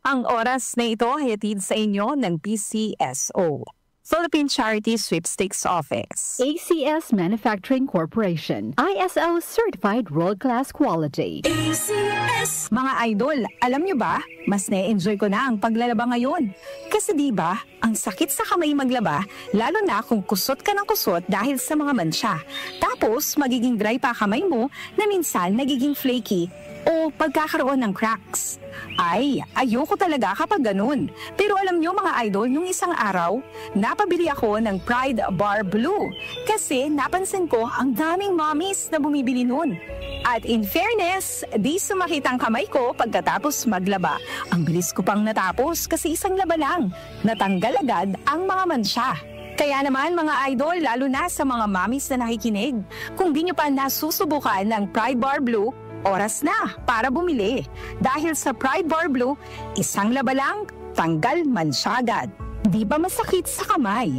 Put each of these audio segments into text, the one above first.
Ang oras na ito ay hatid sa inyo ng PCSO, Philippine Charity Sweepstakes Office. ACS Manufacturing Corporation, ISO Certified World-Class Quality. ACS! Mga idol, alam nyo ba, mas na-enjoy ko na ang paglalaba ngayon. Kasi di ba, ang sakit sa kamay maglaba, lalo na kung kusot ka ng kusot dahil sa mga mansya. Tapos, magiging dry pa kamay mo na minsan nagiging flaky o pagkakaroon ng cracks. Ay, ayoko talaga kapag ganun. Pero alam nyo mga idol, nung isang araw, napabili ako ng Pride Bar Blue. Kasi napansin ko ang daming mommies na bumibili nun. At in fairness, di sumakit ang kamay ko pagkatapos maglaba. Ang bilis ko pang natapos kasi isang laba lang. Natanggal agad ang mga mansya. Kaya naman mga idol, lalo na sa mga mommies na nakikinig, kung di nyo pa nasusubukan ng Pride Bar Blue, oras na para bumili. Dahil sa Pride Bar Blue, isang laba lang, tanggal mansya agad. Di ba masakit sa kamay?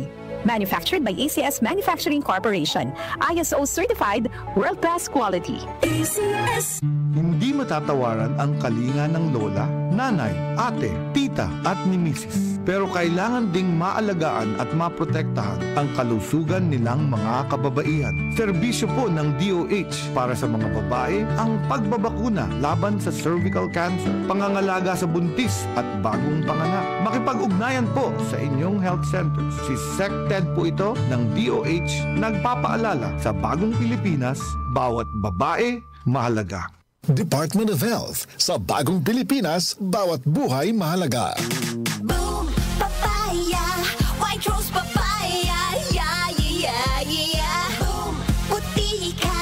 Manufactured by ACS Manufacturing Corporation, ISO Certified World-Class Quality. ACS! Hindi matatawaran ang kalinga ng lola, nanay, ate, tita at ni misis. Pero kailangan ding maalagaan at maprotektahan ang kalusugan nilang mga kababaihan. Serbisyo po ng DOH para sa mga babae ang pagbabakuna laban sa cervical cancer, pangangalaga sa buntis at bagong panganak. Makipag-ugnayan po sa inyong health centers. Si SecTed po ito ng DOH nagpapaalala sa bagong Pilipinas, bawat babae mahalaga. Department of Health, sa bagong Pilipinas, bawat buhay mahalaga. Boom, papaya, white rose papaya, yeah, yeah, yeah. Boom, puti ka,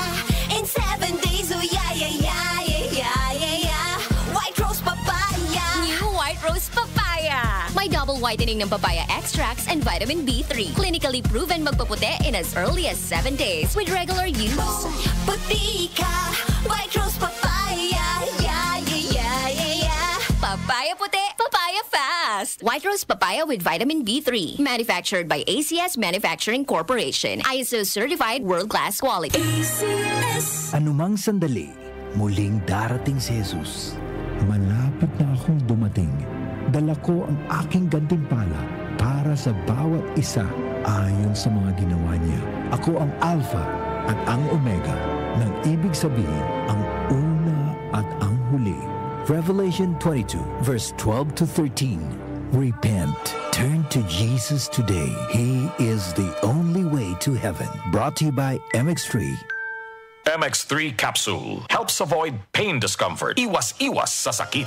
in 7 days, oh yeah, yeah, yeah, yeah, yeah, yeah. White rose papaya. New white rose papaya. May double whitening ng papaya extracts and vitamin B3. Clinically proven magpaputi in as early as 7 days with regular use. Boom, puti ka, white rose papaya, yeah, yeah, yeah, yeah, yeah. Papaya puti, papaya fast. White rose papaya with vitamin B3. Manufactured by ACS Manufacturing Corporation. ISO certified world-class quality. ACS. Anumang sandali, muling darating si Jesus. Malapit na akong dumating. Dala ko ang aking gantimpala para sa bawat isa ayon sa mga ginawa niya. Ako ang Alpha at ang Omega, nang ibig sabihin ang una at ang huli. Revelation 22 verse 12 to 13. Repent. Turn to Jesus today. He is the only way to heaven. Brought to you by MX3. MX3 capsule helps avoid pain discomfort. Iwas-iwas sa sakit.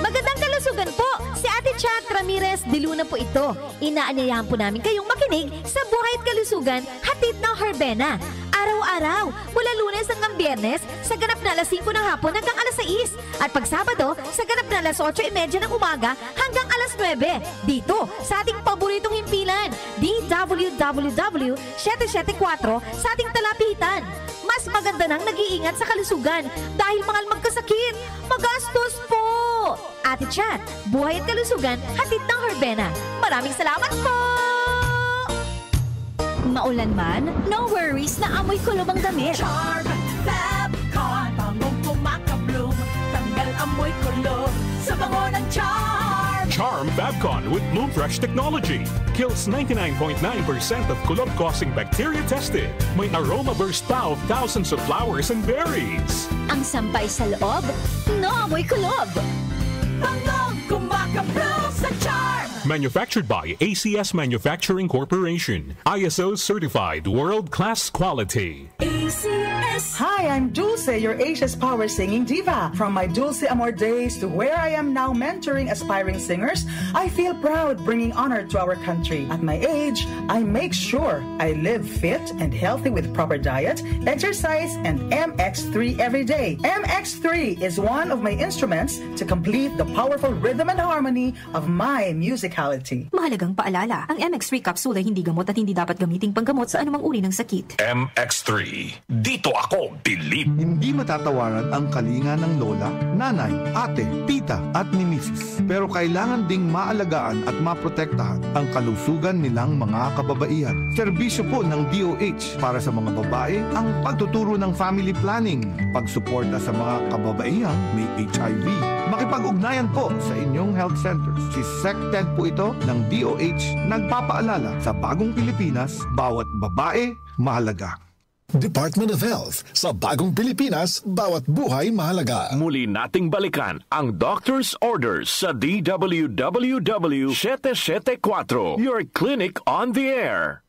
Magandang kalusugan po! Si Ate Chat Ramirez de Luna po ito. Inaanyayahan po namin kayong makinig sa Buhay at Kalusugan, hatid ng Herbena. Araw-araw, mula Lunes hanggang Biyernes, sa ganap na alas 5 ng hapon hanggang alas 6. At pag Sabado, sa ganap na alas 8:30 ng umaga hanggang alas 9. Dito, sa ating paboritong himpilan, DWWW 774 sa ating talapitan. Mas maganda nang nag-iingat sa kalusugan dahil mahal magkasakit. Magastos po! Ate Chat, Buhay at Kalusugan, hatid ng Herbena. Maraming salamat po! Maulan man, no worries na amoy kulob ang damit. Charm, Fabcon, bangong kumakabloom, tanggal amoy kulob sa bango ng Charm. Charm Fabcon with Bloom Fresh technology kills 99.9% of kulob-causing bacteria tested. May aroma burst pa of thousands of flowers and berries. Ang sampay sa loob, no amoy kulob. Bangong kumakabloom sa Charm. Manufactured by ACS Manufacturing Corporation. ISO certified world-class quality. ACS. Hi, I'm Dulce, your Asia's Power Singing Diva. From my Dulce Amor days to where I am now mentoring aspiring singers, I feel proud bringing honor to our country. At my age, I make sure I live fit and healthy with proper diet, exercise, and MX3 every day. MX3 is one of my instruments to complete the powerful rhythm and harmony of my musicality. Mahalagang paalala, ang MX3 capsule ay hindi gamot at hindi dapat gamiting panggamot sa anumang uri ng sakit. MX3. Dito ako. Ako, bilib. Hindi matatawaran ang kalinga ng lola, nanay, ate, tita at ni misis. Pero kailangan ding maalagaan at maprotektahan ang kalusugan nilang mga kababaihan. Serbisyo po ng DOH para sa mga babae ang pagtuturo ng family planning, pagsuporta sa mga kababaihang may HIV. Makipag-ugnayan po sa inyong health centers. Si SecTed po ito ng DOH nagpapaalala sa Bagong Pilipinas, bawat babae mahalaga. Department of Health sa Bagong Pilipinas, bawat buhay mahalaga. Muli nating balikan ang Doctor's Orders sa DWWW 774, your clinic on the air.